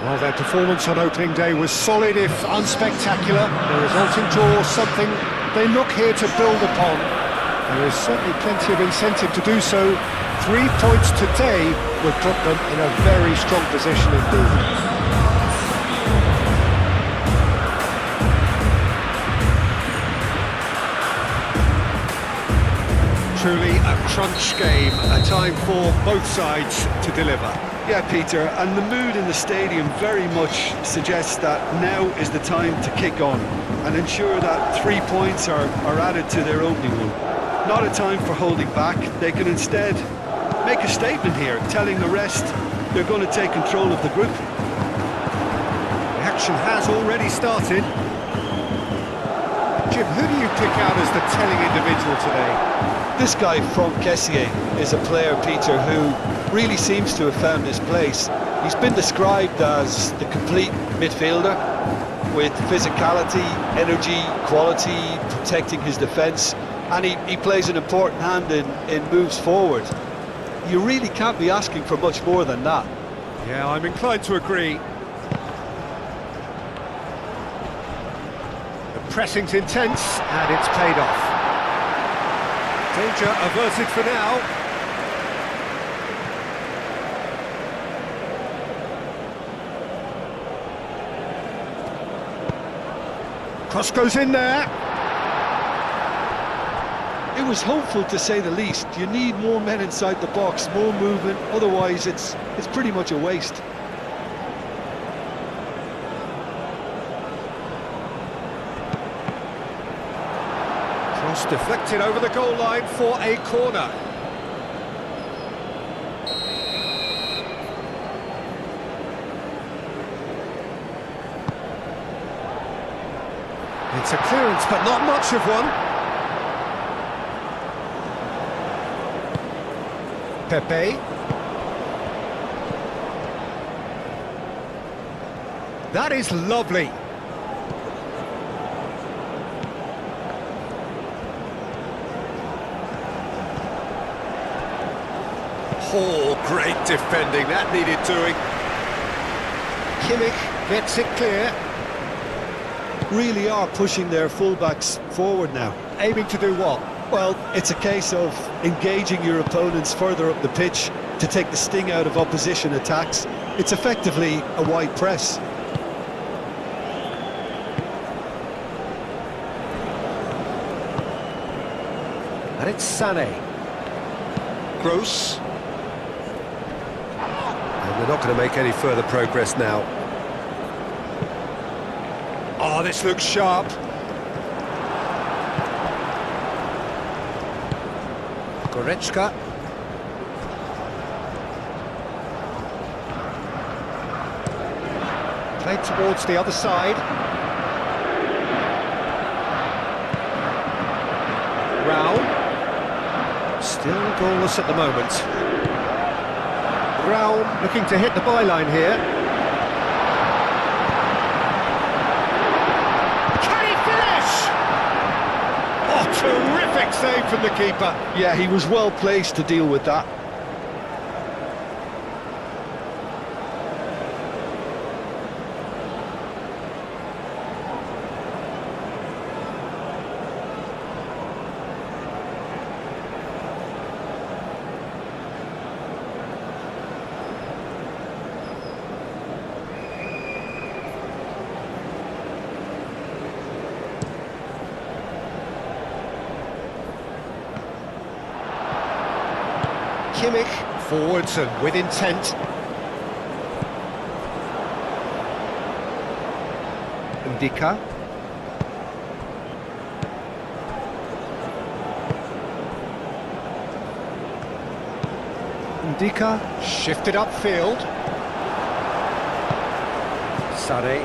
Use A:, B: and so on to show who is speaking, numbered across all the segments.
A: Well, their performance on opening day was solid, if unspectacular. The resulting draw, something they look here to build upon. There is certainly plenty of incentive to do so. 3 points today would put them in a very strong position indeed. Truly a crunch game, a time for both sides to deliver.
B: Yeah, Peter, and the mood in the stadium very much suggests that now is the time to kick on and ensure that 3 points are added to their opening one. Not a time for holding back. They can instead make a statement here, telling the rest they're going to take control of the group.
A: The action has already started. Jim, who do you pick out as the telling individual today?
B: This guy, Franck Kessié, is a player, Peter, who really seems to have found his place. He's been described as the complete midfielder, with physicality, energy, quality, protecting his defence, and he plays an important hand in moves forward. You really can't be asking for much more than that.
A: Yeah, I'm inclined to agree. The pressing's intense, and it's paid off. Danger averted for now. Cross goes in there.
B: It was hopeful, to say the least. You need more men inside the box, more movement, otherwise it's pretty much a waste.
A: Cross deflected over the goal line for a corner. It's a clearance, but not much of one. Pepe. That is lovely. Oh, great defending, that needed doing. Kimmich gets it clear.
B: Really are pushing their fullbacks forward now.
A: Aiming to do what?
B: Well, it's a case of engaging your opponents further up the pitch to take the sting out of opposition attacks. It's effectively a wide press.
A: And it's Sané. Gross. And they're not going to make any further progress now. Oh, this looks sharp. Goretzka. Played towards the other side. Raul. Still goalless at the moment. Raul looking to hit the byline here. Can he finish? Oh, terrific save from the keeper.
B: Yeah, he was well placed to deal with that.
A: Kimmich forwards and with intent. Ndika. Ndika shifted upfield. Sané.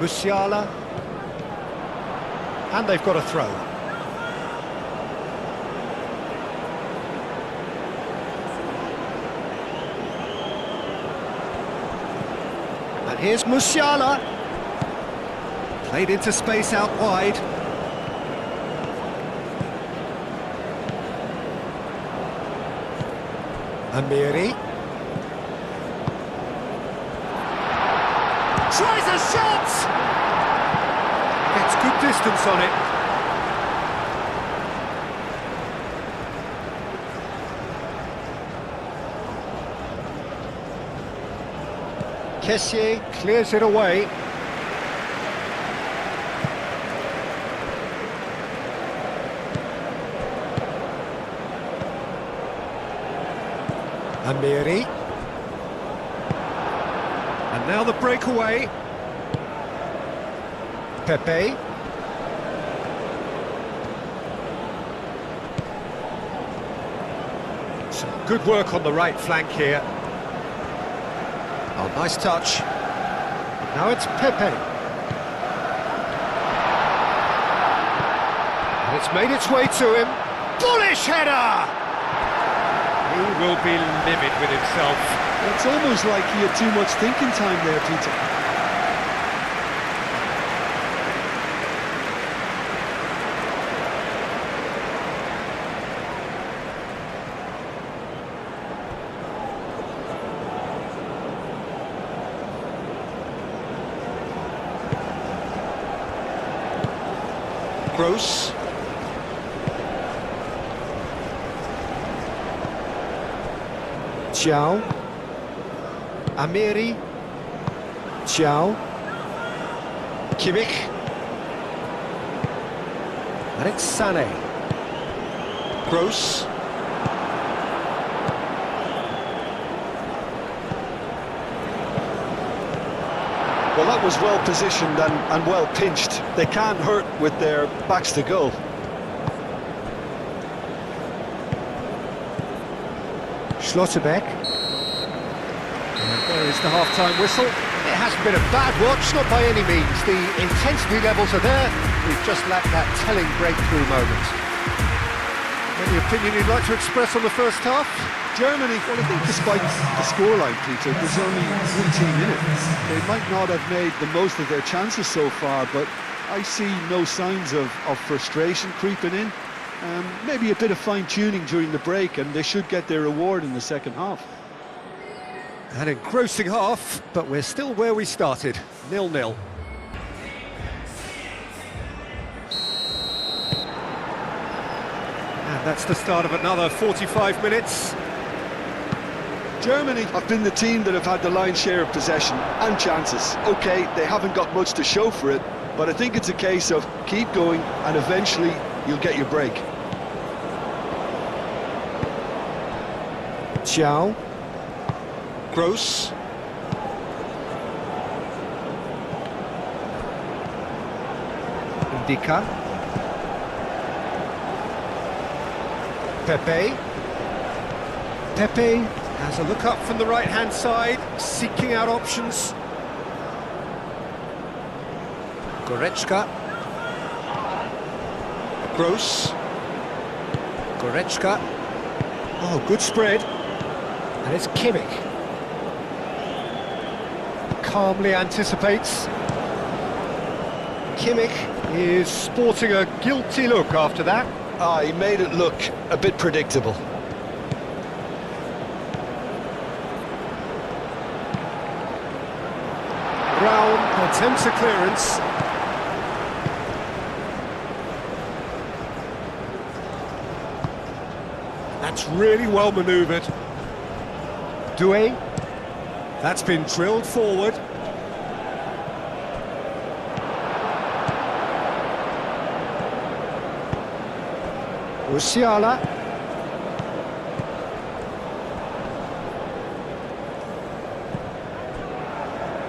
A: Musiala. And they've got a throw. And here's Musiala. Played into space out wide. Amiri. Tries a shot! Gets good distance on it. Kessié clears it away. Amiri. And now the breakaway. Pepe. Some good work on the right flank here. Oh, nice touch. Now it's Pepe. And it's made its way to him. Bullish header! He will be livid with himself.
B: It's almost like he had too much thinking time there, Peter.
A: Gross. Ciao. Amiri. Ciao. Kimmich. And it's Sané. Gross.
B: Well, that was well positioned and well pinched. They can't hurt with their backs to goal.
A: Schlotterbeck. And there is the half-time whistle. It hasn't been a bad watch, not by any means. The intensity levels are there. We've just lacked that telling breakthrough moment. Any opinion you'd like to express on the first half?
B: Germany, well, I think despite the scoreline, Peter, there's only one team in it. They might not have made the most of their chances so far, but I see no signs of frustration creeping in. Maybe a bit of fine-tuning during the break, and they should get their reward in the second half.
A: An engrossing half, but we're still where we started, 0-0. And that's the start of another 45 minutes.
B: Germany have been the team that have had the lion's share of possession and chances. OK, they haven't got much to show for it, but I think it's a case of keep going and eventually you'll get your break.
A: Ciao. Gross. Indica. Pepe. Pepe has a look up from the right-hand side, seeking out options. Goretzka. Gross. Goretzka. Oh, good spread. And it's Kimmich. Calmly anticipates. Kimmich is sporting a guilty look after that.
B: He made it look a bit predictable.
A: Brown attempts a clearance. That's really well manoeuvred. Doué. That's been drilled forward. Musiala.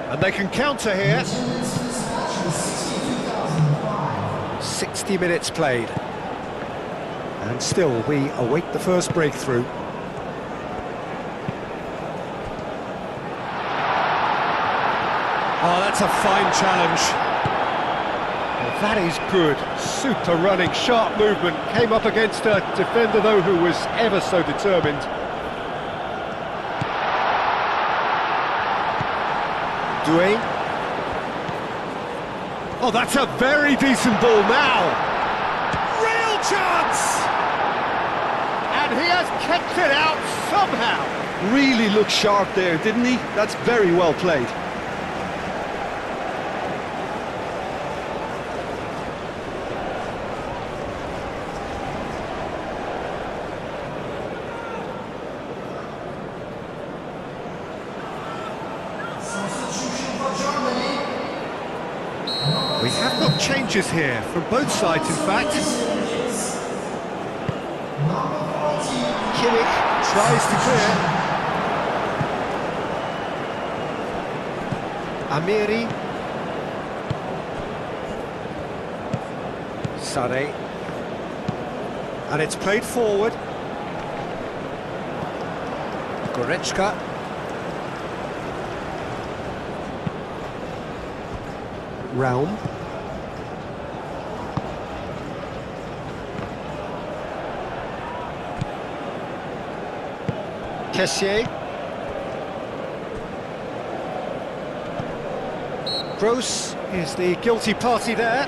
A: And they can counter here. 60 minutes played. And still we await the first breakthrough. Oh, that's a fine challenge. Well, that is good. Super running, sharp movement. Came up against a defender, though, who was ever so determined. Doué. Oh, that's a very decent ball now. Real chance! And he has kept it out somehow.
B: Really looked sharp there, didn't he? That's very well played.
A: We have got changes here from both sides, in fact. Kimmich tries to clear. Amiri. Sane. And it's played forward. Goretzka. Realm. Kessié. Gross is the guilty party there.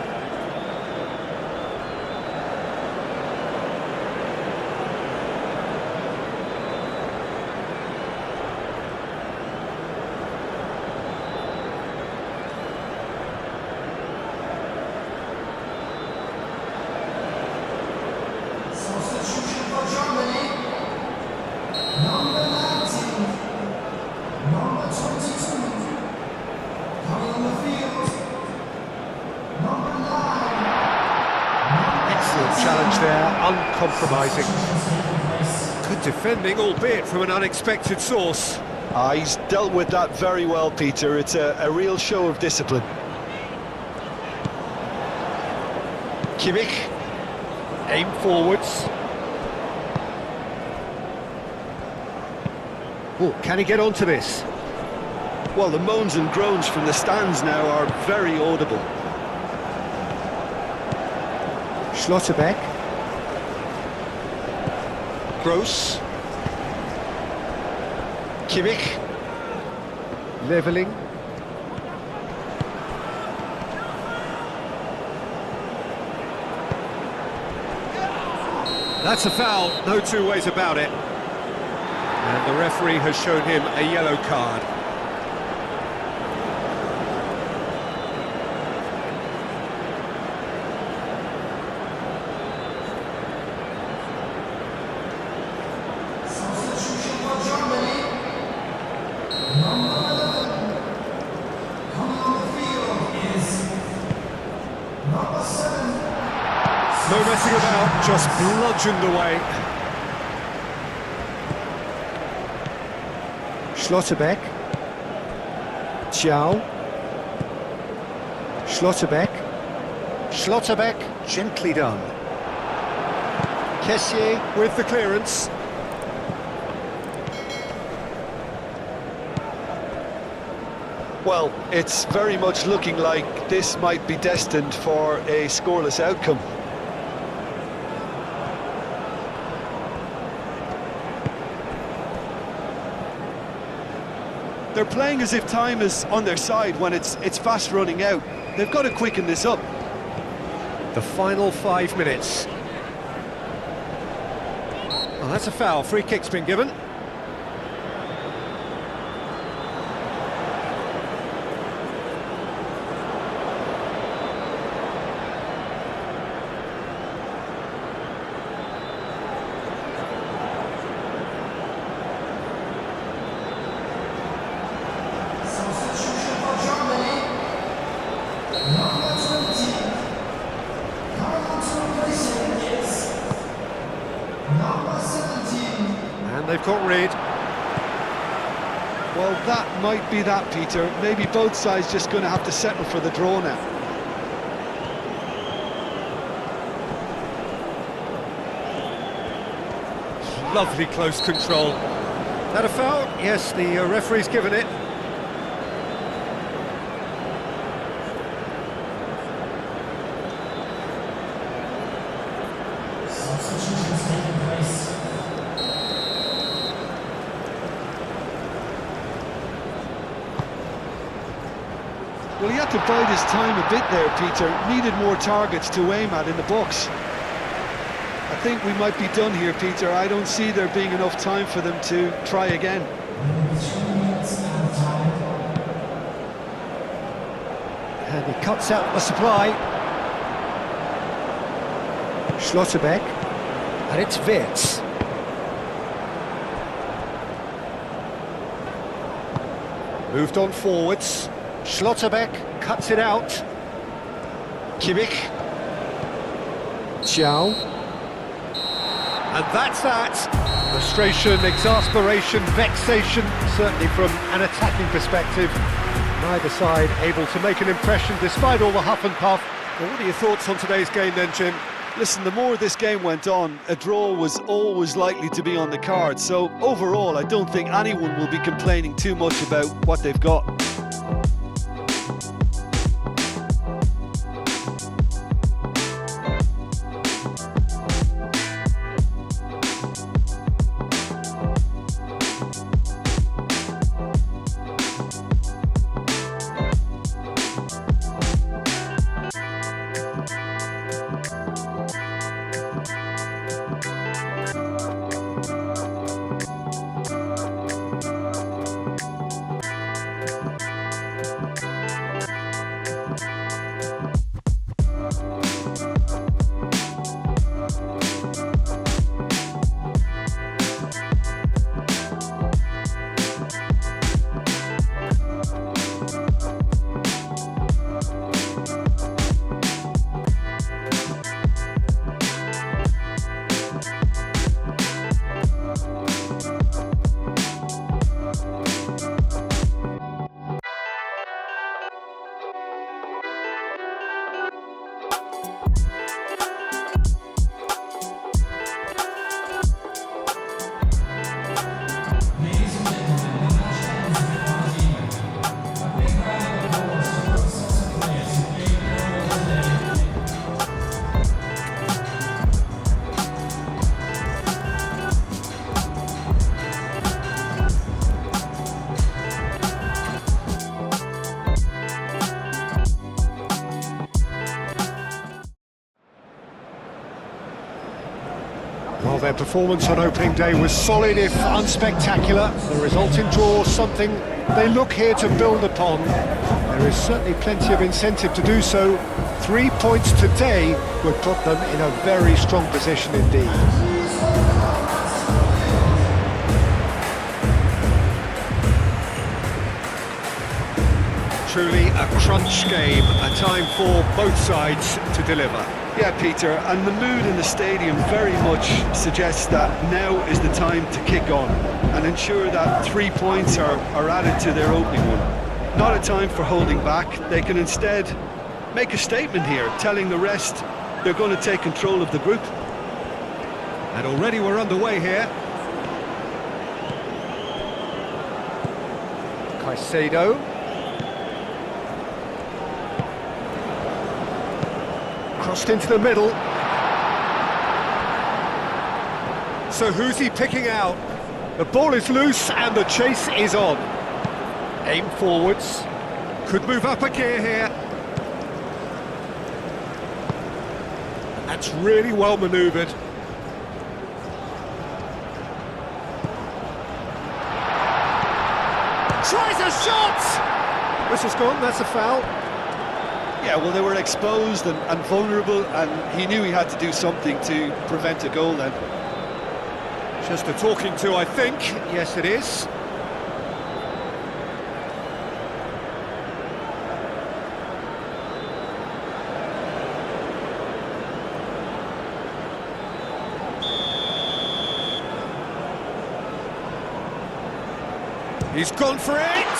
A: Challenge there, uncompromising. Good defending, albeit from an unexpected source.
B: He's dealt with that very well, Peter. It's a real show of discipline.
A: Kimmich, aim forwards. Oh, can he get onto this?
B: Well, the moans and groans from the stands now are very audible.
A: Schlotterbeck. Gross. Kimmich. Leveling. That's a foul, no two ways about it. And the referee has shown him a yellow card. No messing about, just bludgeoned away. Schlotterbeck. Ciao. Schlotterbeck. Schlotterbeck, gently done. Kessié with the clearance.
B: Well, it's very much looking like this might be destined for a scoreless outcome. They're playing as if time is on their side when it's fast running out. They've got to quicken this up.
A: The final 5 minutes. Oh, that's a foul. Free kick's been given. And they've caught Reed.
B: Well, that might be that, Peter. Maybe both sides just going to have to settle for the draw now.
A: Lovely close control. That a foul? Yes, the referee's given it.
B: Well, he had to bide his time a bit there, Peter. Needed more targets to aim at in the box. A think we might be done here, Peter. I don't see there being enough time for them to try again.
A: And he cuts out the supply. Schlotterbeck. And it's Wirtz. Moved on forwards. Schlotterbeck cuts it out. Kimmich. Xiao. And that's that. Frustration, exasperation, vexation, certainly from an attacking perspective. Neither side able to make an impression despite all the huff and puff. Well, what are your thoughts on today's game then, Jim?
B: Listen, the more this game went on, a draw was always likely to be on the card. So overall, I don't think anyone will be complaining too much about what they've got.
A: Well, their performance on opening day was solid, if unspectacular. The resulting draw, something they look here to build upon. There is certainly plenty of incentive to do so. 3 points today would put them in a very strong position indeed. Truly a crunch game, a time for both sides to deliver.
B: Yeah, Peter, and the mood in the stadium very much suggests that now is the time to kick on and ensure that 3 points are added to their opening one. Not a time for holding back. They can instead make a statement here, telling the rest they're going to take control of the group.
A: And already we're underway here. Caicedo. Crossed into the middle. So who's he picking out? The ball is loose and the chase is on. Aim forwards. Could move up a gear here. That's really well manoeuvred. Tries a shot! Whistle's gone, that's a foul.
B: Yeah, well, they were exposed and vulnerable, and he knew he had to do something to prevent a goal then.
A: Just a talking to, I think. Yes, it is. He's gone for it!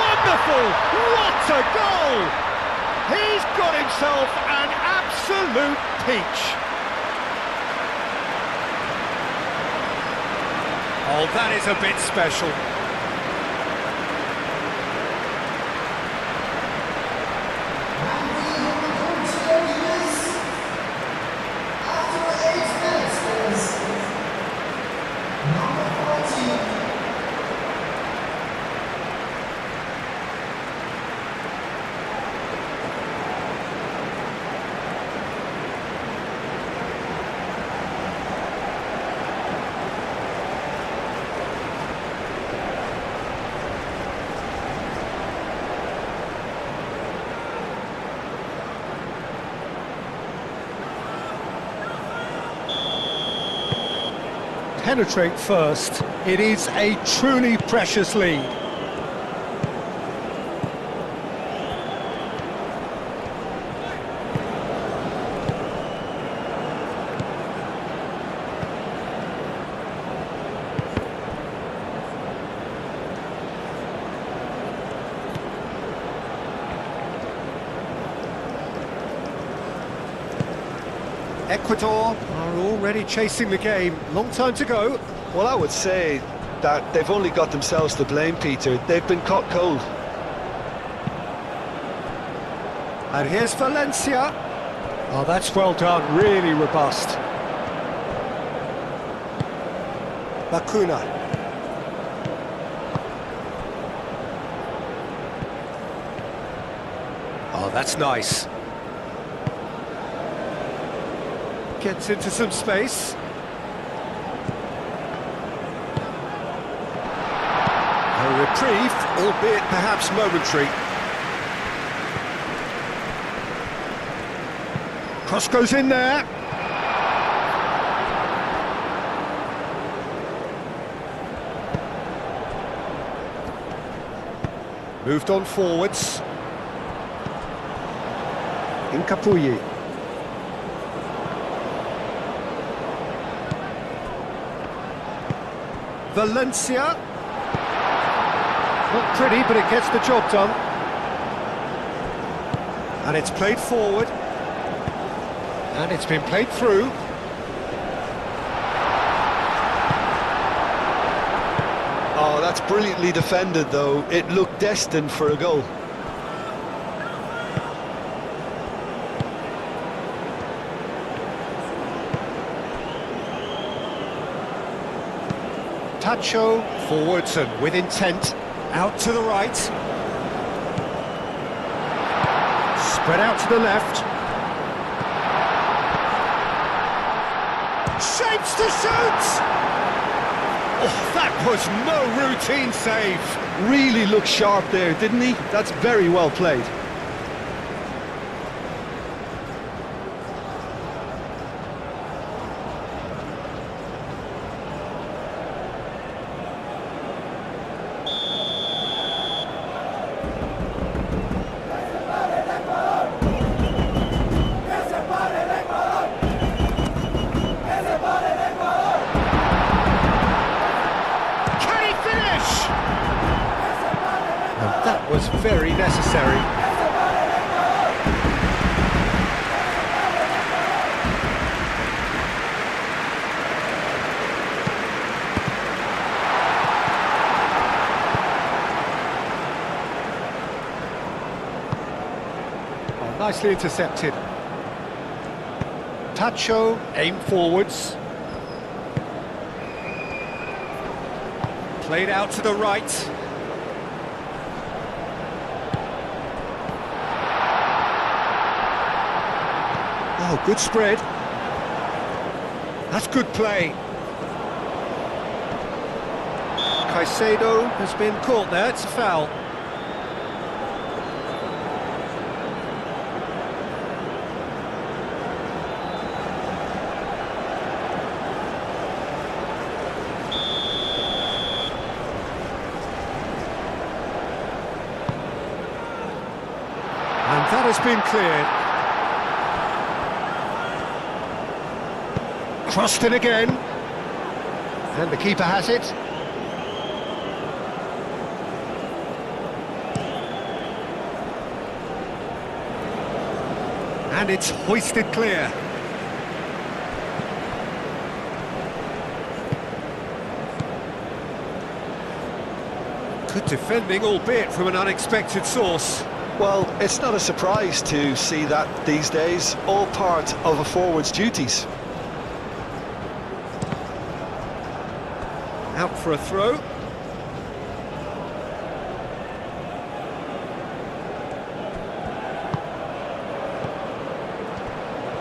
A: Wonderful! What a goal! He's got himself an absolute peach. Oh, that is a bit special. penetrate first. It is a truly precious lead. Ecuador are already chasing the game. Long time to go.
B: Well, I would say that they've only got themselves to blame, Peter. They've been caught cold.
A: And here's Valencia. Oh, that's well done. Really robust. Bakuna. Oh, that's nice. Gets into some space. A reprieve, albeit perhaps momentary. Cross goes in there. Moved on forwards. Incapuyi. Valencia. Not pretty, but it gets the job done. And it's played forward. And it's been played through.
B: Oh, that's brilliantly defended, though. It looked destined for a goal.
A: Tacho forwards and with intent. Out to the right. Spread out to the left. Shapes to shoot! Oh, that was no routine save.
B: Really looked sharp there, didn't he? That's very well played.
A: That was very necessary. Oh, nicely intercepted. Tacho, aim forwards. Played out to the right. Oh, good spread. That's good play. Caicedo has been caught there, it's a foul. And that has been cleared. Crossed in again, and the keeper has it. And it's hoisted clear. Good defending, albeit from an unexpected source.
B: Well, it's not a surprise to see that these days, all part of a forward's duties.
A: Out for a throw.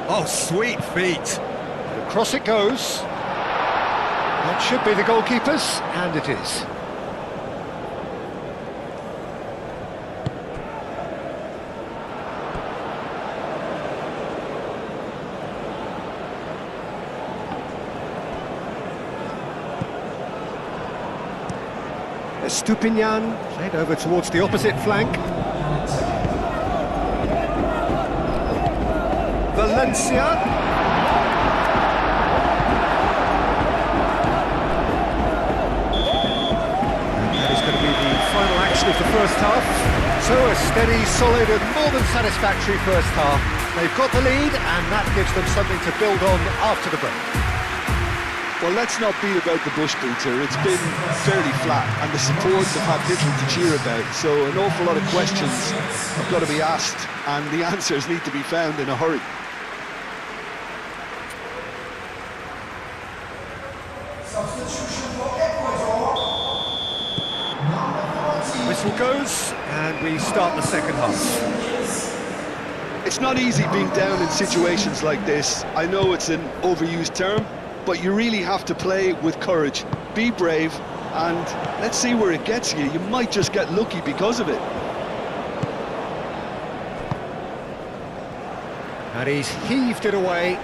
A: Oh, sweet feet. And across it goes. That should be the goalkeeper's, and it is. Estupinian played over towards the opposite flank. Valencia. Final action of the first half. So a steady, solid and more than satisfactory first half. They've got the lead and that gives them something to build on after the break.
B: Well, let's not beat about the bush, Peter. It's been fairly flat and the supports have had little to cheer about. So an awful lot of questions have got to be asked and the answers need to be found in a hurry.
C: Substitution for Ecuador.
A: Whistle goes and we start the second half.
B: It's not easy being down in situations like this. I know it's an overused term, but you really have to play with courage. Be brave and let's see where it gets you. You might just get lucky because of it.
A: And he's heaved it away.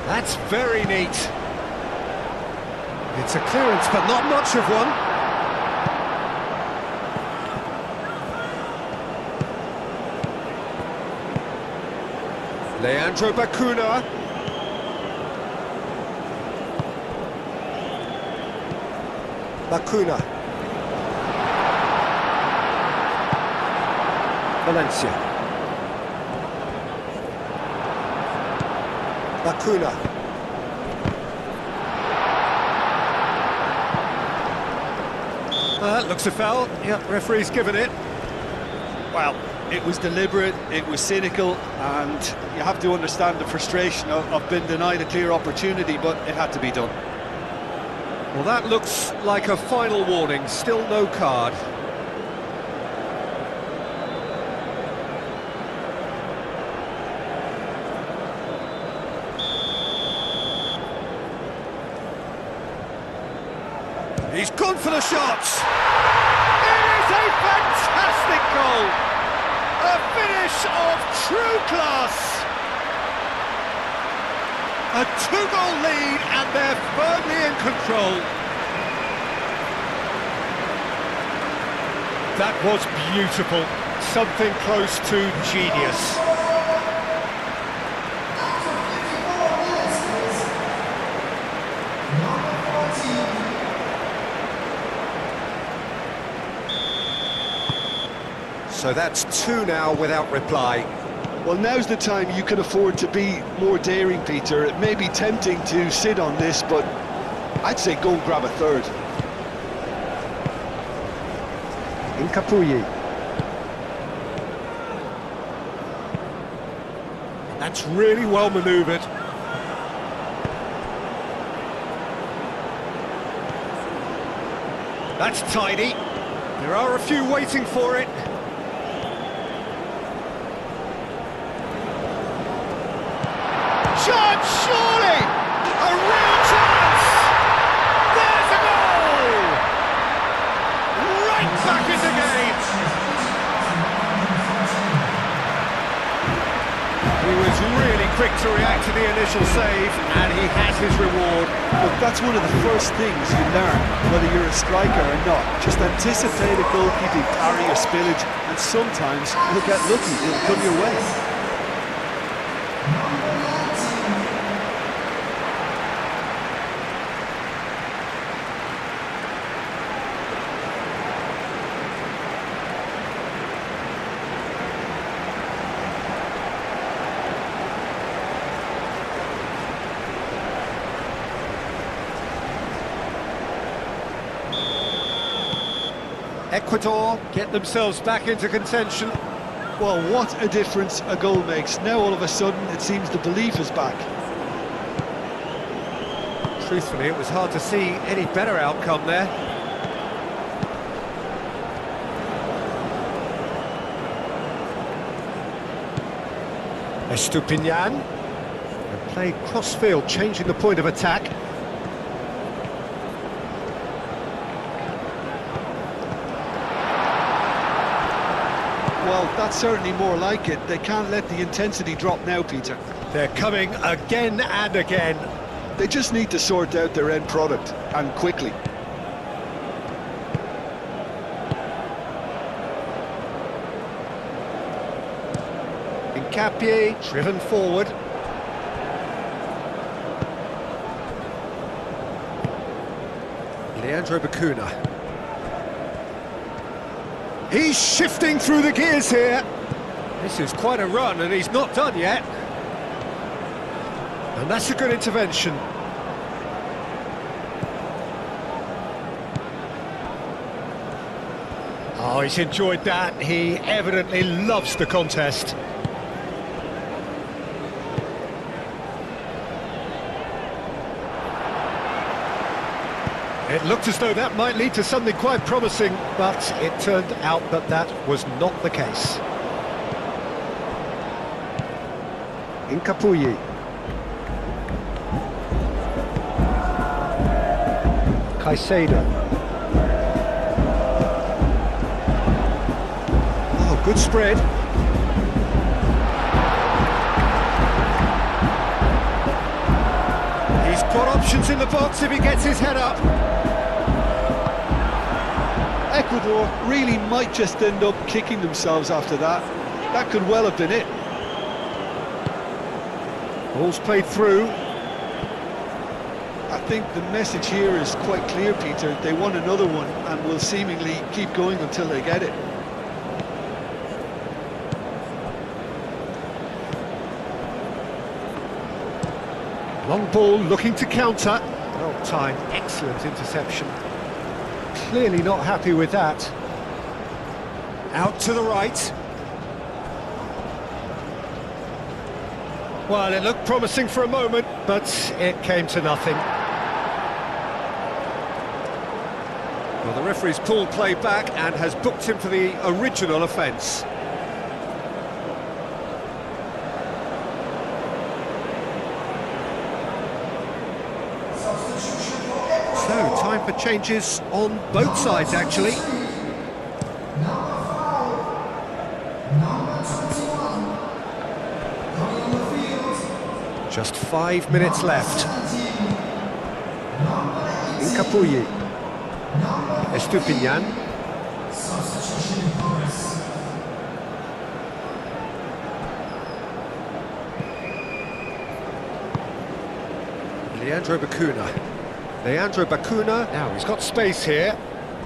A: That's very neat. It's a clearance, but not much of one. Leandro Bacuna. Bacuna. Valencia. Bacuna. That looks a foul. Yep, referee's given it.
B: Well, it was deliberate, it was cynical, and you have to understand the frustration of being denied a clear opportunity, but it had to be done.
A: Well, that looks like a final warning. Still no card. He's gone for the shots! It is a fantastic goal! A finish of true class! A two-goal lead and they're firmly in control. That was beautiful. Something close to genius. So that's two now without reply.
B: Well, now's the time you can afford to be more daring, Peter. It may be tempting to sit on this, but I'd say go and grab a third.
A: Incapuyi. That's really well manoeuvred. That's tidy. There are a few waiting for it. Shot, surely! A real chance! There's a goal! Right back in the game! He was really quick to react to the initial save, and he has his reward.
B: Look, that's one of the first things you learn, whether you're a striker or not. Just anticipate a goalkeeping parry or spillage, and sometimes you'll get lucky, it'll come your way.
A: Ecuador get themselves back into contention.
B: Well, what a difference a goal makes. Now all of a sudden it seems the belief is back.
A: Truthfully, it was hard to see any better outcome there. Estupinian. And played cross-field, changing the point of attack.
B: Well, that's certainly more like it. They can't let the intensity drop now, Peter.
A: They're coming again and again.
B: They just need to sort out their end product, and quickly.
A: Capie driven forward. Leandro Bacuna. He's shifting through the gears here. This is quite a run and he's not done yet. And that's a good intervention. Oh, he's enjoyed that. He evidently loves the contest. It looked as though that might lead to something quite promising, but it turned out that that was not the case. Incapuyi. Caicedo. Oh, good spread. He's got options in the box if he gets his head up.
B: Ecuador really might just end up kicking themselves after that. That could well have been it.
A: Ball's played through.
B: I think the message here is quite clear, Peter. They want another one and will seemingly keep going until they get it.
A: Long ball looking to counter. Well timed, excellent interception. Clearly not happy with that. Out to the right. Well, it looked promising for a moment, but it came to nothing. Well, the referee's pulled play back and has booked him for the original offence. So, time for changes on both sides, actually. Just 5 minutes left. Incapuyi. Estupinian. Leandro Bacuna. Leandro Bacuna. Now, he's got space here.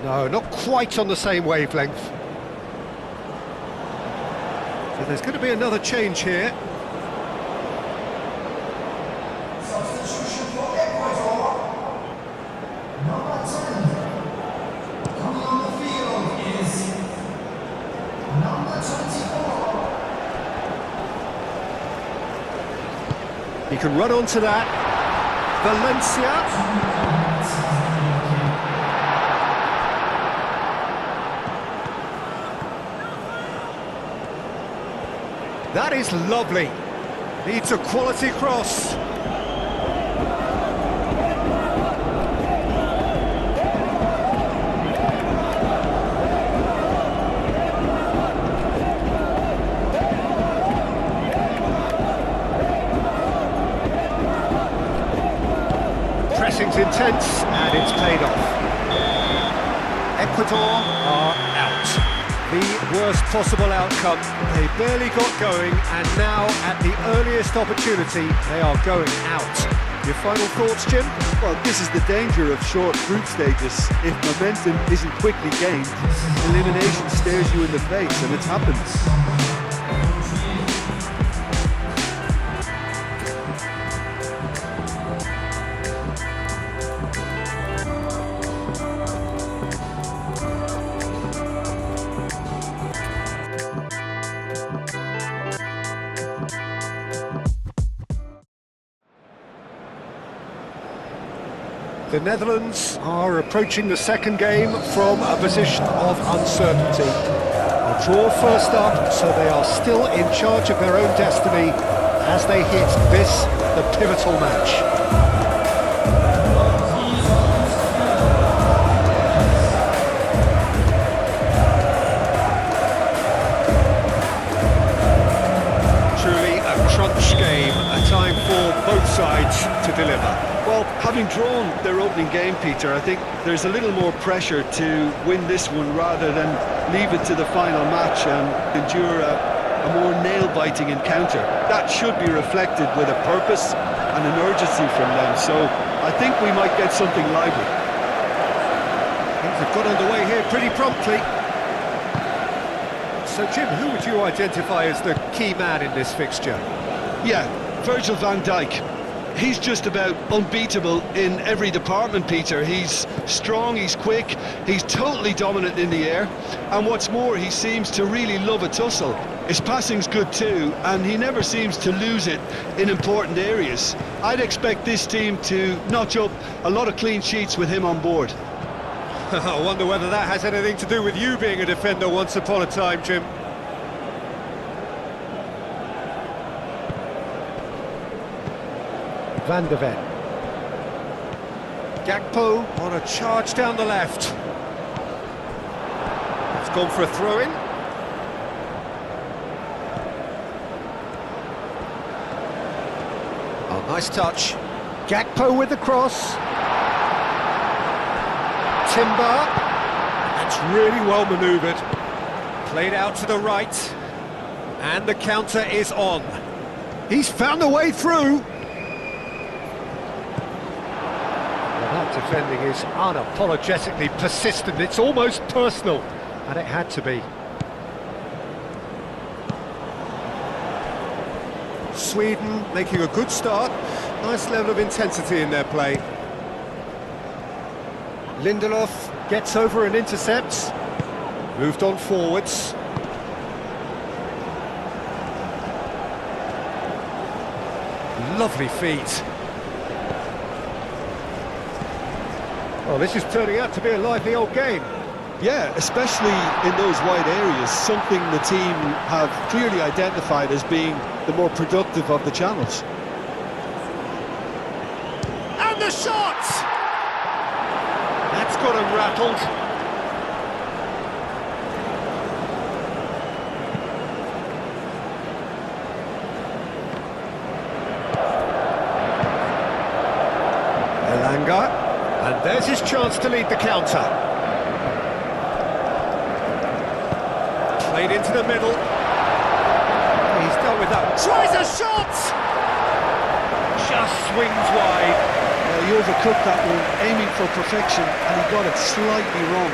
A: No, not quite on the same wavelength. So there's going to be another change here.
C: Substitution for Ecuador. Number 10. Coming on the field is number 24.
A: He can run onto that. Valencia. That is lovely. Needs a quality cross. Pressing's intense and it's paid off. Ecuador are out. The worst possible outcome. They barely got going, and now, at the earliest opportunity, they are going out. Your final thoughts, Jim?
B: Well, this is the danger of short group stages. If momentum isn't quickly gained, elimination stares you in the face, and it's happened.
A: The Netherlands are approaching the second game from a position of uncertainty. A draw first up, so they are still in charge of their own destiny as they hit this, the pivotal match.
B: Having drawn their opening game, Peter, I think there's a little more pressure to win this one rather than leave it to the final match and endure a more nail-biting encounter. That should be reflected with a purpose and an urgency from them, so I think we might get something lively.
A: Things have got underway here pretty promptly. So, Jim, who would you identify as the key man in this fixture?
B: Yeah, Virgil van Dijk. He's just about unbeatable in every department, Peter. He's strong, he's quick, he's totally dominant in the air, and what's more, he seems to really love a tussle. His passing's good too, and he never seems to lose it in important areas. I'd expect this team to notch up a lot of clean sheets with him on board.
A: I wonder whether that has anything to do with you being a defender once upon a time, Jim. Van de Ven. Gakpo on a charge down the left. It's gone for a throw-in. Oh, nice touch. Gakpo with the cross. Timber. That's really well manoeuvred. Played out to the right. And the counter is on. He's found a way through. That defending is unapologetically persistent, it's almost personal, and it had to be. Sweden making a good start, nice level of intensity in their play. Lindelof gets over and intercepts, moved on forwards. Lovely feet. Well, this is turning out to be a lively old game.
B: Yeah, especially in those wide areas, something the team have clearly identified as being the more productive of the channels.
A: And the shot! That's got him rattled. Elanga. And there's his chance to lead the counter. Played into the middle. He's done with that. Tries a shot! Just swings wide.
B: He overcooked that one, aiming for perfection, and he got it slightly wrong.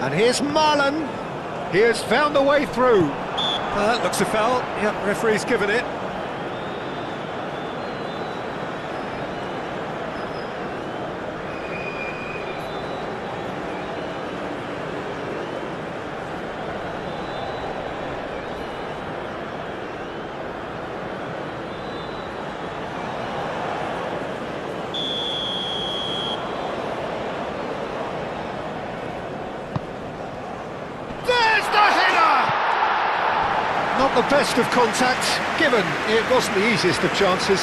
A: And here's Marlon. He has found a way through. That looks a foul. Yep, referee's given it. Not the best of contact, given it wasn't the easiest of chances.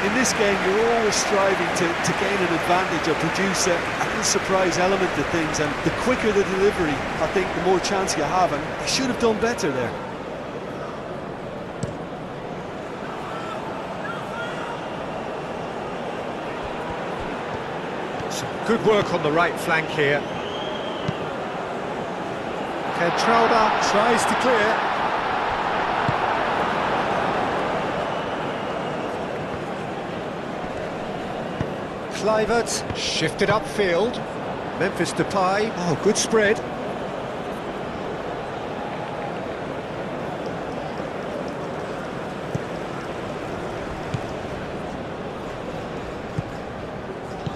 B: In this game, you're always striving to gain an advantage or produce a little surprise element to things, and the quicker the delivery, I think the more chance you have, and they should have done better there.
A: Some good work on the right flank here. Kentrauda tries to clear. Kluivert shifted upfield. Memphis Depay. Oh, good spread.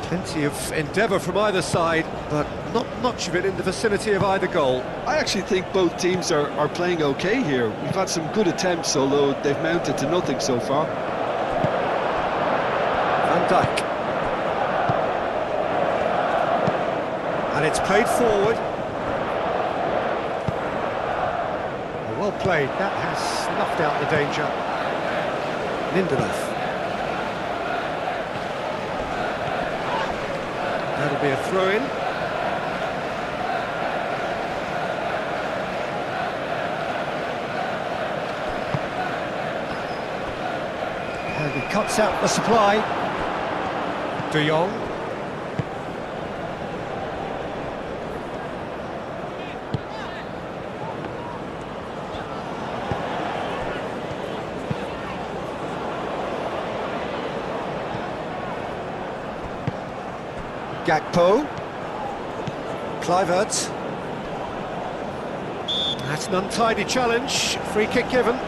A: Plenty of endeavour from either side, but not much of it in the vicinity of either goal.
B: I actually think both teams are playing okay here. We've had some good attempts, although they've mounted to nothing so far.
A: Van Dijk. And it's played forward. Well played, that has snuffed out the danger. Lindelof. That'll be a throw-in. And he cuts out the supply. De Jong. Gakpo. Kluivert. That's an untidy challenge. Free kick given.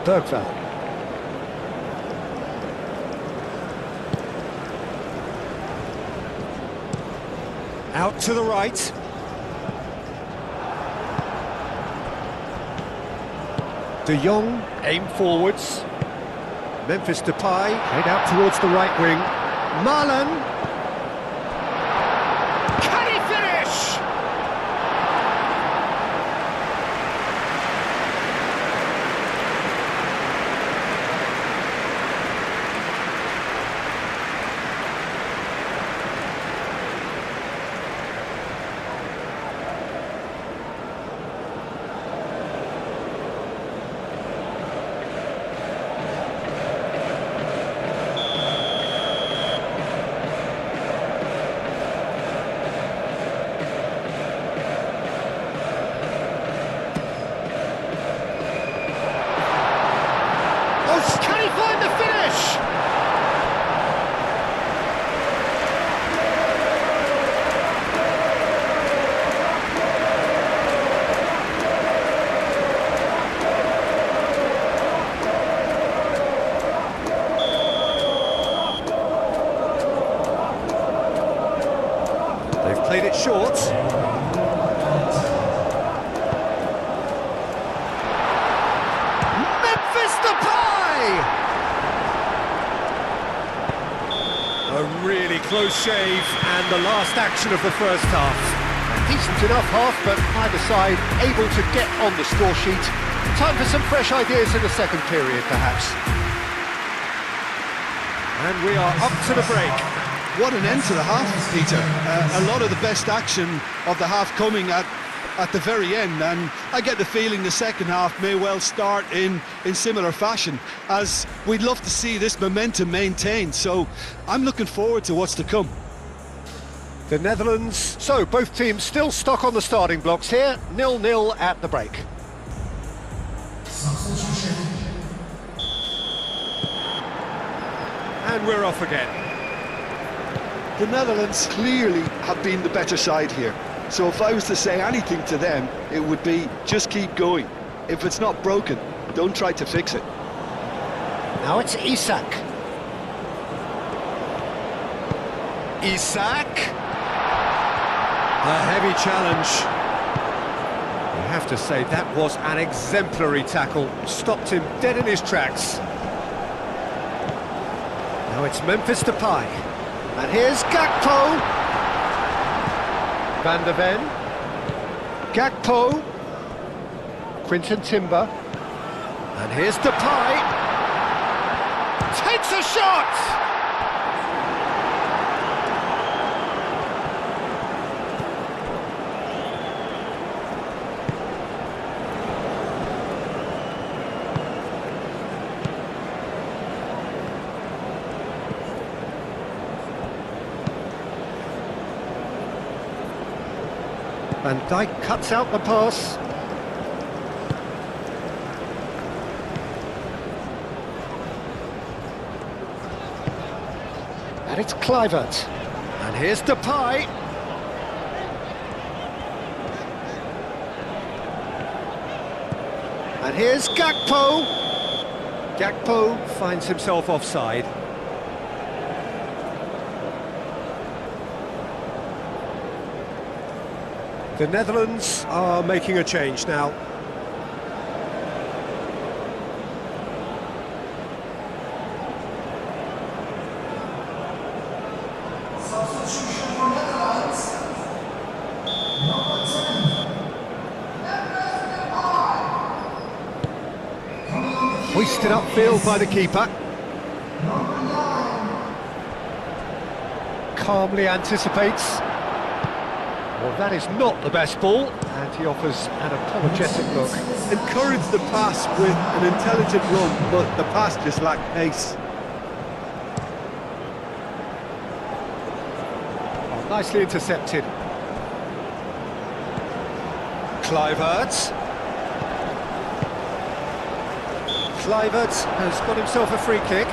A: Bergveld. Out to the right. De Jong, aim forwards. Memphis Depay, head out towards the right wing. Marlon. Can he finish? Can he find the finish? They've played it short. Memphis Depay! A really close shave, and the last action of the first half. A decent enough half, but either side able to get on the score sheet. Time for some fresh ideas in the second period, perhaps. And we are up to the break.
B: What an end to the half, Peter. A lot of the best action of the half coming at the very end, and I get the feeling the second half may well start in similar fashion, as we'd love to see this momentum maintained, so I'm looking forward to what's to come.
A: The Netherlands, so both teams still stuck on the starting blocks here, 0-0 at the break.
C: Substitution.
A: And we're off again.
B: The Netherlands clearly have been the better side here. So if I was to say anything to them, it would be just keep going. If it's not broken, don't try to fix it.
A: Now it's Isak. Isak. A heavy challenge. You have to say that was an exemplary tackle. Stopped him dead in his tracks. Now it's Memphis Depay. And here's Gakpo. Van der Ven, Gakpo, Quinton Timber, and here's Depay, takes a shot! Van Dijk cuts out the pass. And it's Kluivert. And here's Depay. And here's Gakpo. Gakpo finds himself offside. The Netherlands are making a change now.
C: Substitution for Netherlands. Number 10.
A: Hoisted upfield by the keeper.
C: Number 9.
A: Calmly anticipates. Well, that is not the best ball, and he offers an apologetic look.
B: Encourage the pass with an intelligent run, but the pass just lacked pace.
A: Oh, nicely intercepted. Kluivert. Kluivert has got himself a free kick.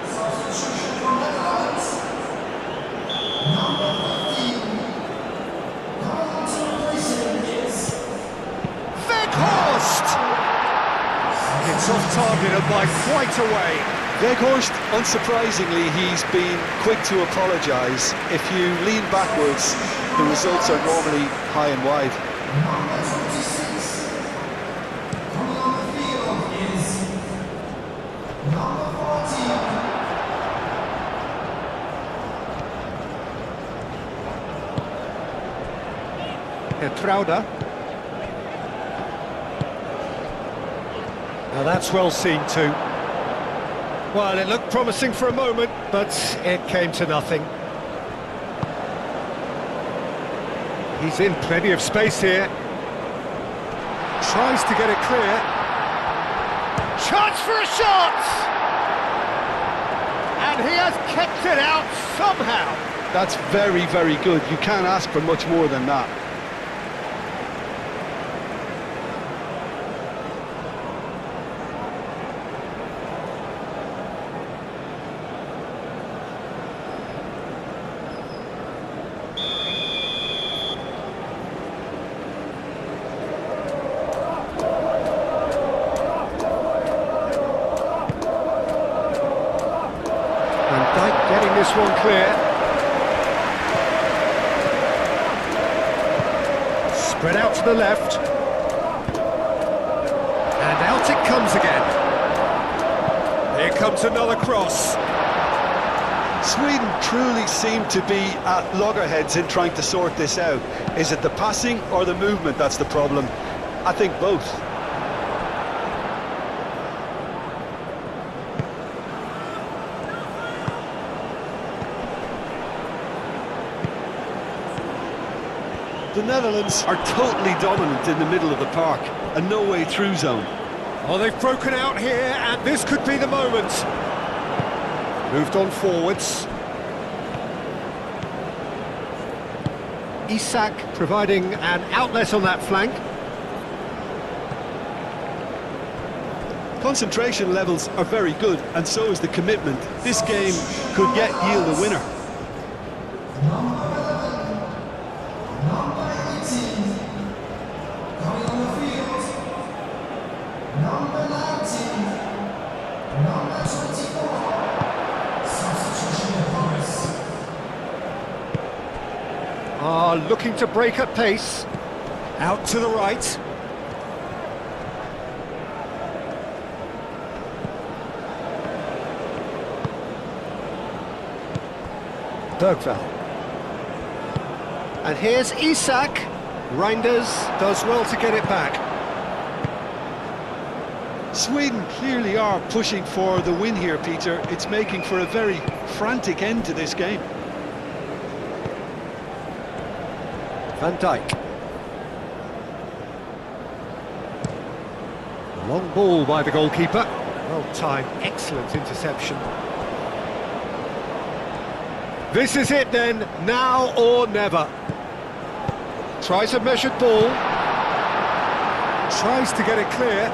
C: Substitution for Netherlands. Number 15. Coming on to replace him is
A: Weghorst! It's off target and by quite a way.
B: Weghorst, unsurprisingly, he's been quick to apologise. If you lean backwards, the results are normally high and wide.
C: number 26. Coming on the field is number 14.
A: Trauder. Now that's well seen too. Well, it looked promising for a moment, but it came to nothing. He's in plenty of space here. Tries to get it clear. Chance for a shot! And he has kept it out somehow.
B: That's very, very good. You can't ask for much more than that.
A: Getting this one clear. Spread out to the left. And out it comes again. Here comes another cross.
B: Sweden truly seem to be at loggerheads in trying to sort this out. Is it the passing or the movement that's the problem? I think both. The Netherlands are totally dominant in the middle of the park, a no-way through zone.
A: Oh, they've broken out here, and this could be the moment. Moved on forwards. Isak providing an outlet on that flank.
B: Concentration levels are very good, and so is the commitment. This game could yet yield a winner.
C: Number 11. Number 18. Coming on the field. Number 19. Number 24. Substitution of Boris.
A: Looking to break at pace. Out to the right. Bergvall. And here's Isak. Reinders does well to get it back.
B: Sweden clearly are pushing for the win here, Peter. It's making for a very frantic end to this game.
A: Van Dijk. Long ball by the goalkeeper. Well timed, excellent interception. This is it then, now or never. Tries a measured ball. Tries to get it clear.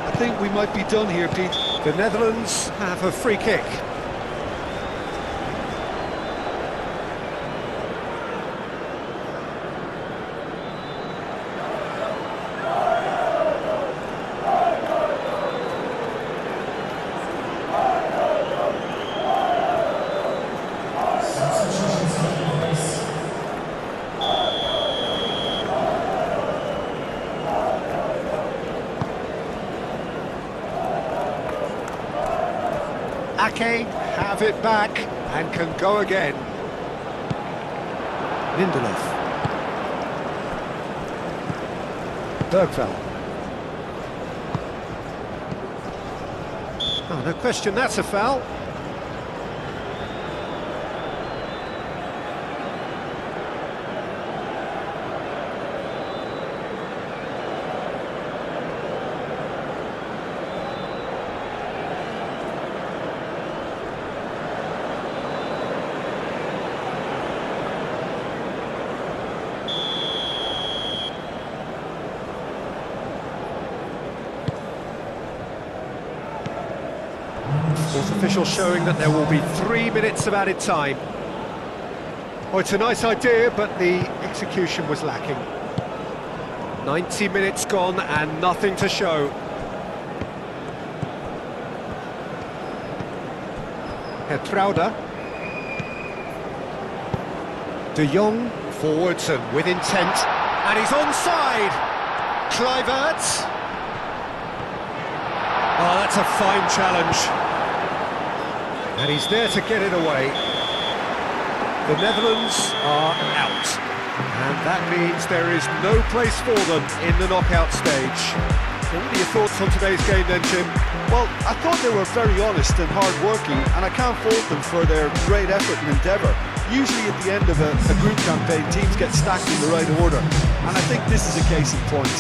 B: I think we might be done here, Pete.
A: The Netherlands have a free kick. Ake have it back and can go again. Lindelof. Bergveld. Oh, no question, that's a foul. Sports official showing that there will be 3 minutes of added time. Oh, it's a nice idea, but the execution was lacking. 90 minutes gone and nothing to show. Hertrauda. De Jong forwards and with intent. And he's onside! Kluivert. Oh, that's a fine challenge. And he's there to get it away. The Netherlands are out. And that means there is no place for them in the knockout stage. So what are your thoughts on today's game then, Jim?
B: Well, I thought they were very honest and hard-working, and I can't fault them for their great effort and endeavour. Usually at the end of a group campaign, teams get stacked in the right order, and I think this is a case in point.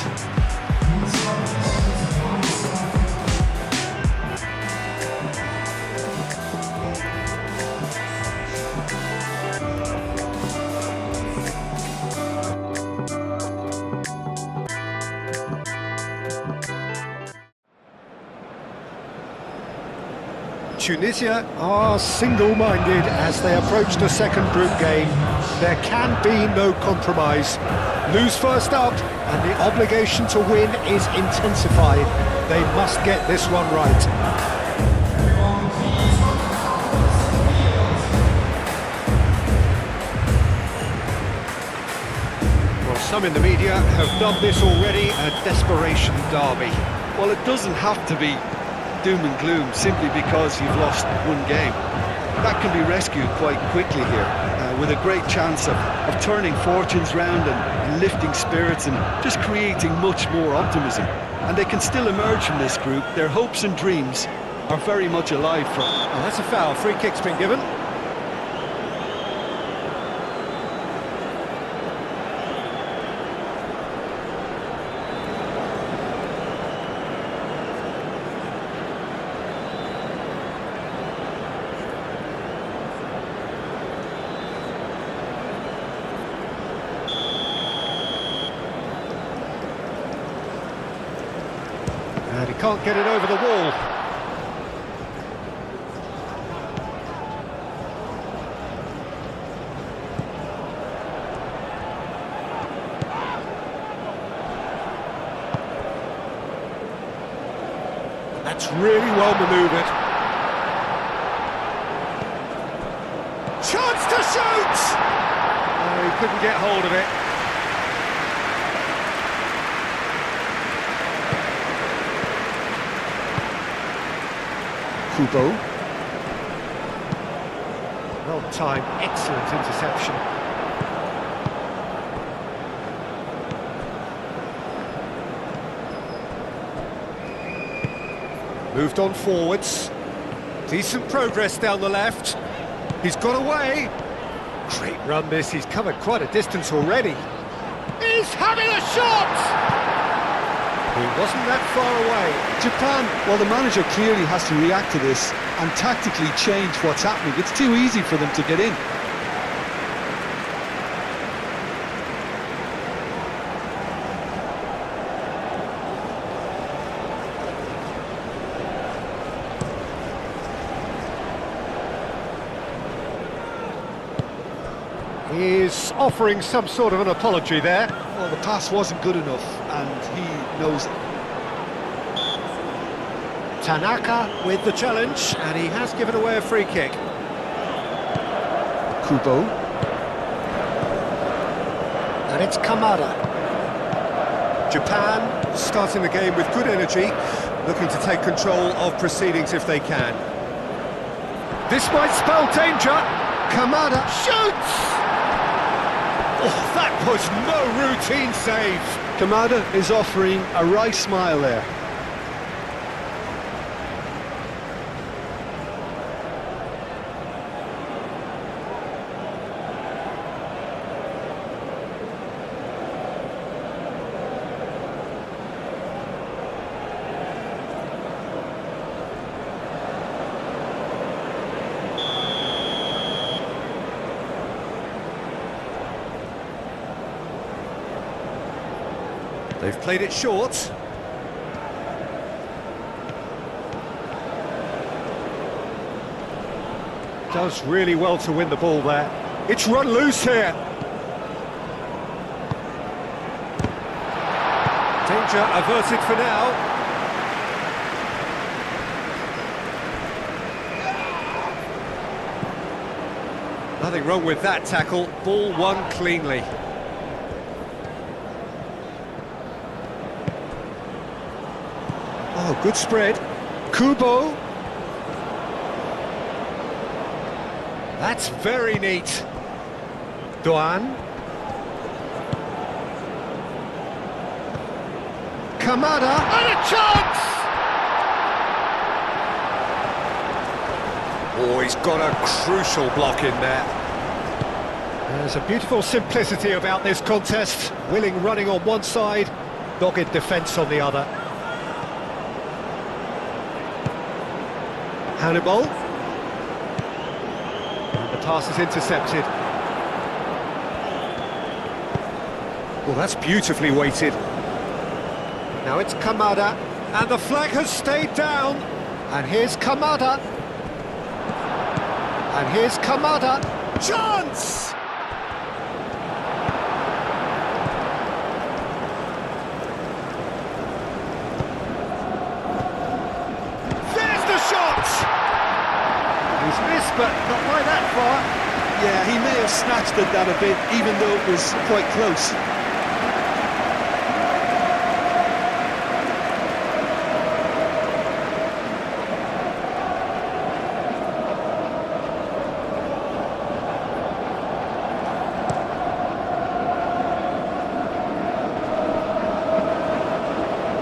A: Tunisia are single-minded as they approach the second group game. There can be no compromise. Lose first up, and the obligation to win is intensified. They must get this one right. Well, some in the media have dubbed this already a desperation derby.
B: Well, it doesn't have to be doom and gloom simply because you've lost one game. That can be rescued quite quickly here, with a great chance of turning fortunes round and lifting spirits and just creating much more optimism. And they can still emerge from this group. Their hopes and dreams are very much alive for them.
A: Oh, that's a foul. Free kick's been given. And he can't get it over the wall. That's really well manoeuvred. Chance to shoot! Oh, he couldn't get hold of it.
B: Kubo.
A: Well timed, excellent interception. Moved on forwards. Decent progress down the left. He's got away. Great run this, he's covered quite a distance already. He's having a shot! He wasn't that far away.
B: Japan, well, the manager clearly has to react to this and tactically change what's happening. It's too easy for them to get in.
A: He's offering some sort of an apology there.
B: Well, the pass wasn't good enough, and he knows it.
A: Tanaka with the challenge, and he has given away a free kick.
B: Kubo.
A: And it's Kamada. Japan starting the game with good energy, looking to take control of proceedings if they can. This might spell danger. Kamada shoots! Oh, that was no routine save.
B: Kamada is offering a wry smile there.
A: They've played it short. Does really well to win the ball there. It's run loose here. Danger averted for now. Nothing wrong with that tackle. Ball won cleanly. Oh, good spread. Kubo. That's very neat. Doan. Kamada. And a chance! Oh, he's got a crucial block in there. There's a beautiful simplicity about this contest. Willing running on one side, dogged defence on the other. Hannibal. And the pass is intercepted. Well, that's beautifully weighted. Now it's Kamada, and the flag has stayed down. And here's Kamada. And here's Kamada. Chance! He's missed, but not by that far.
B: Yeah, he may have snatched at that a bit, even though it was quite close.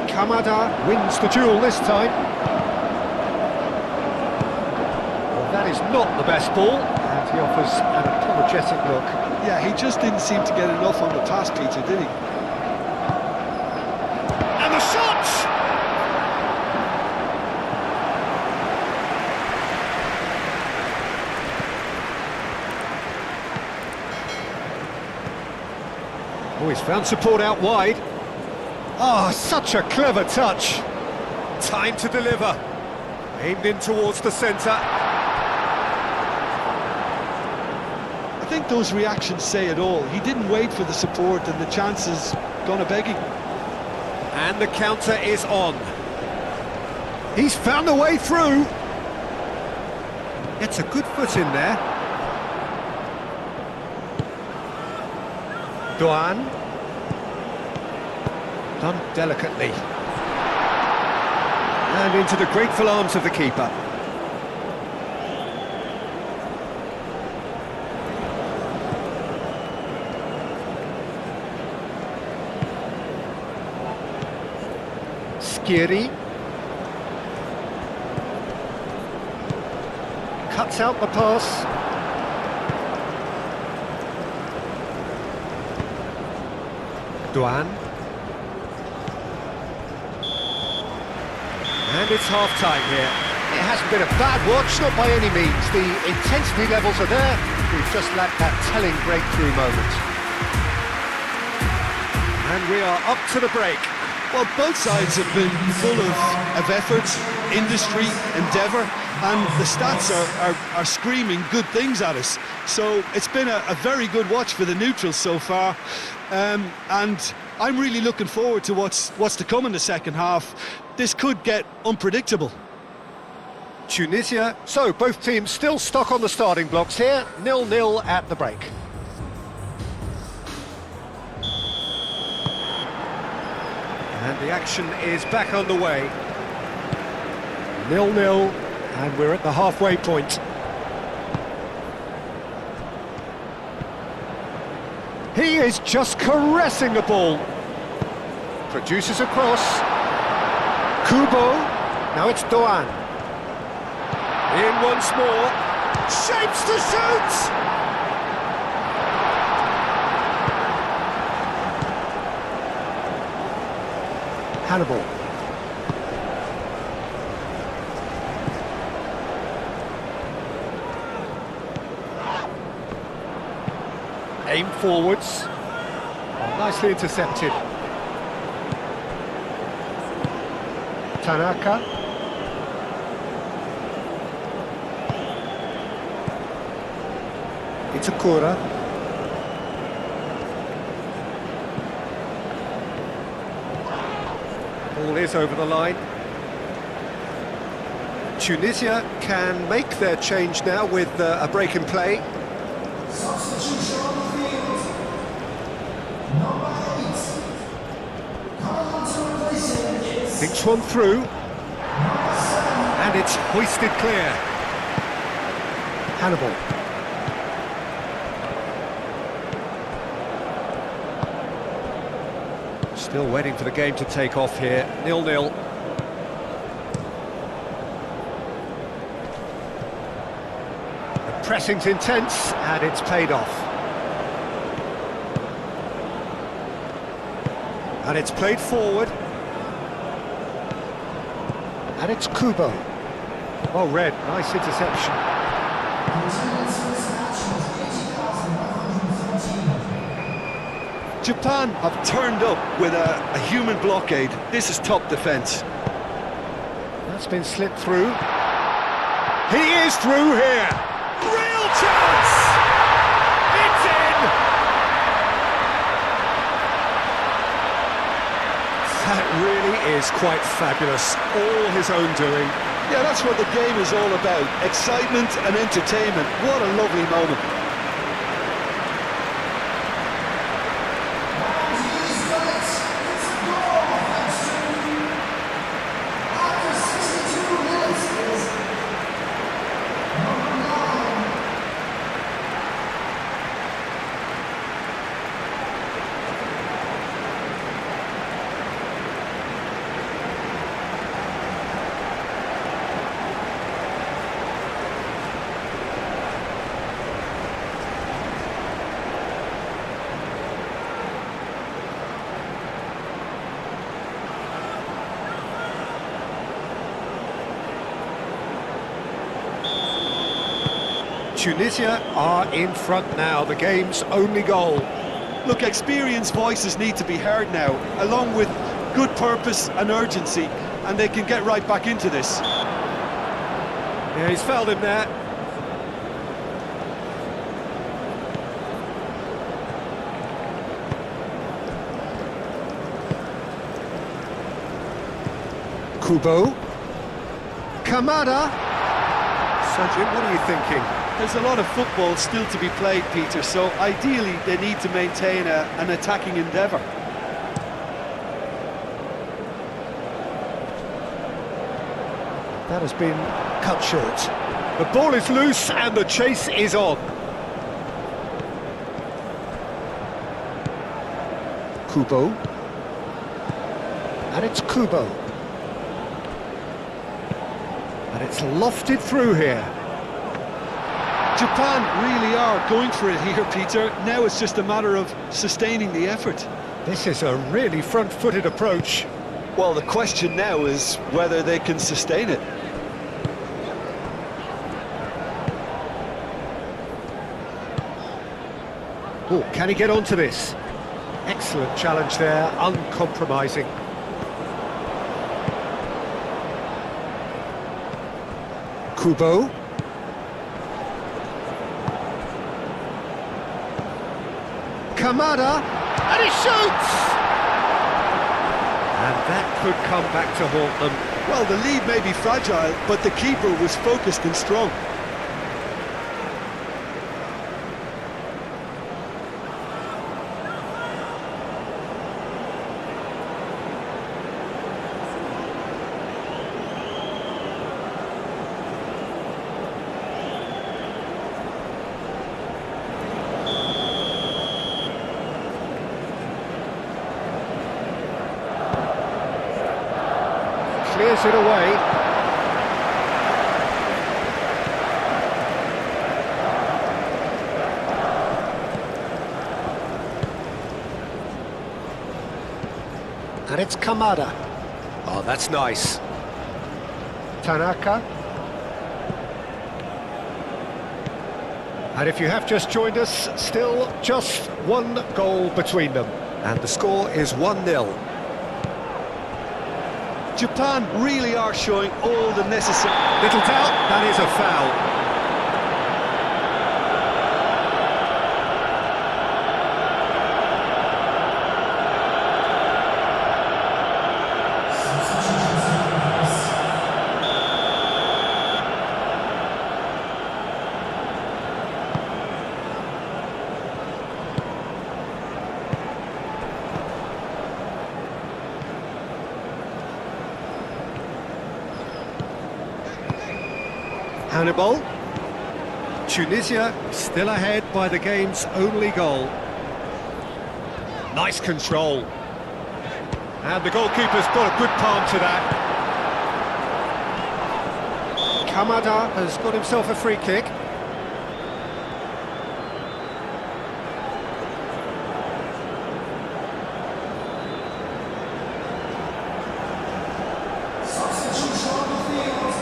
A: Kamada wins the duel this time. That is not the best ball, and he offers an apologetic look.
B: Yeah, he just didn't seem to get enough on the pass, Peter, did he?
A: And the shot! Oh, he's found support out wide. Oh, such a clever touch. Time to deliver. Aimed in towards the centre.
B: I think those reactions say it all. He didn't wait for the support, and the chance has gone a-begging.
A: And the counter is on. He's found a way through. Gets a good foot in there. Doan. Done delicately. And into the grateful arms of the keeper. Skiri. Cuts out the pass. Doan. And it's half-time here. It hasn't been a bad watch, not by any means. The intensity levels are there. We've just lacked that telling breakthrough moment. And we are up to the break.
B: Well, both sides have been full of effort, industry, endeavour. and the stats are screaming good things at us. So it's been a very good watch for the neutrals so far, and I'm really looking forward to what's to come in the second half. This could get unpredictable.
A: Tunisia, so both teams still stuck on the starting blocks here, 0-0 at the break. And the action is back underway. 0-0, and we're at the halfway point. He is just caressing the ball. Produces a cross. Kubo, now it's Doan. In once more, shapes to shoot! Hannibal. Aim forwards. Oh, nicely intercepted. Tanaka. Itakura. Ball is over the line. Tunisia can make their change now with a break in play.
C: Substitution on the field. Number 8. Coming on to replace him is
A: Thinks one through,
C: number 7.
A: and it's hoisted clear. Hannibal. Still waiting for the game to take off here, 0-0. The pressing's intense, and it's paid off. And it's played forward. And it's Kubo. Well read, nice interception.
C: The attendance for this match was 80,113.
B: Japan have turned up with a human blockade. This is top defence.
A: That's been slipped through. He is through here. Real chance! It's in! That really is quite fabulous. All his own doing.
B: Yeah, that's what the game is all about. Excitement and entertainment. What a lovely moment.
C: He's done it. It's a goal, thanks to after 62 minutes is number 9.
A: Tunisia are in front now, the game's only goal.
B: Look, experienced voices need to be heard now, along with good purpose and urgency, and they can get right back into this.
A: Yeah, he's fouled him there. Kubo. Kamada. Sajid, what are you thinking?
B: There's a lot of football still to be played, Peter, so ideally they need to maintain an attacking endeavour.
A: That has been cut short. The ball is loose and the chase is on. Kubo. And it's Kubo. And it's lofted through here.
B: Japan really are going for it here, Peter. Now it's just a matter of sustaining the effort.
A: This is a really front-footed approach.
B: Well, the question now is whether they can sustain it.
A: Oh, can he get onto this? Excellent challenge there, uncompromising. Kubo. Kamada, and he shoots! And that could come back to haunt them.
B: Well, the lead may be fragile, but the keeper was focused and strong.
A: Clears it away. And it's Kamada. Oh, that's nice. Tanaka. And if you have just joined us, still just one goal between them. And the score is 1-0.
B: Japan really are showing all the necessary...
A: Little doubt, that is a foul. Hannibal. Tunisia still ahead by the game's only goal. Nice control. And the goalkeeper's got a good palm to that. Kamada has got himself a free kick.
C: Substitution on the field.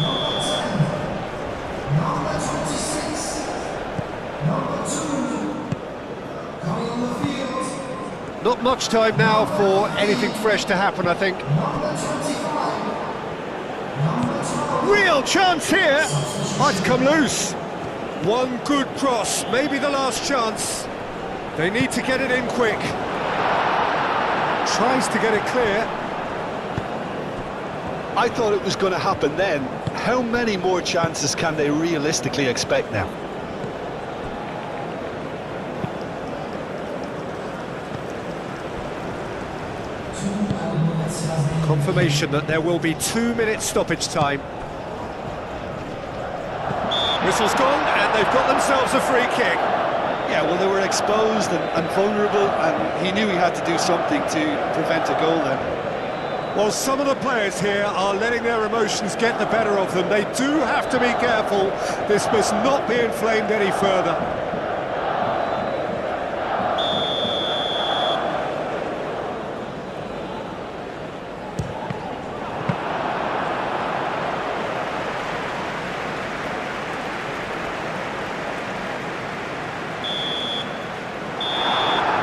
C: Number 10, number 26, number 2, coming on the field.
A: Not much time now for anything fresh to happen, I think.
C: Number 25, number 12.
A: Real chance here. Might come loose. One good cross, maybe the last chance. They need to get it in quick. Tries to get it clear.
B: I thought it was going to happen then. How many more chances can they realistically expect now?
A: Confirmation that there will be 2 minutes stoppage time. Whistle's gone, and they've got themselves a free kick.
B: Yeah, well, they were exposed and vulnerable, and he knew he had to do something to prevent a goal then.
A: Well, some of the players here are letting their emotions get the better of them. They do have to be careful. This must not be inflamed any further.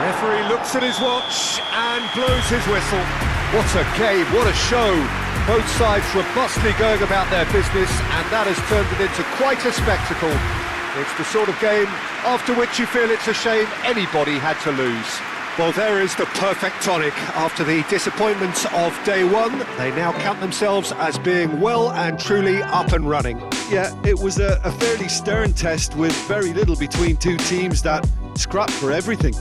A: Referee looks at his watch and blows his whistle. What a game, what a show. Both sides robustly going about their business, and that has turned it into quite a spectacle. It's the sort of game after which you feel it's a shame anybody had to lose. Well, there is the perfect tonic. After the disappointments of day one, they now count themselves as being well and truly up and running.
B: Yeah, it was a fairly stern test with very little between two teams that scrapped for everything.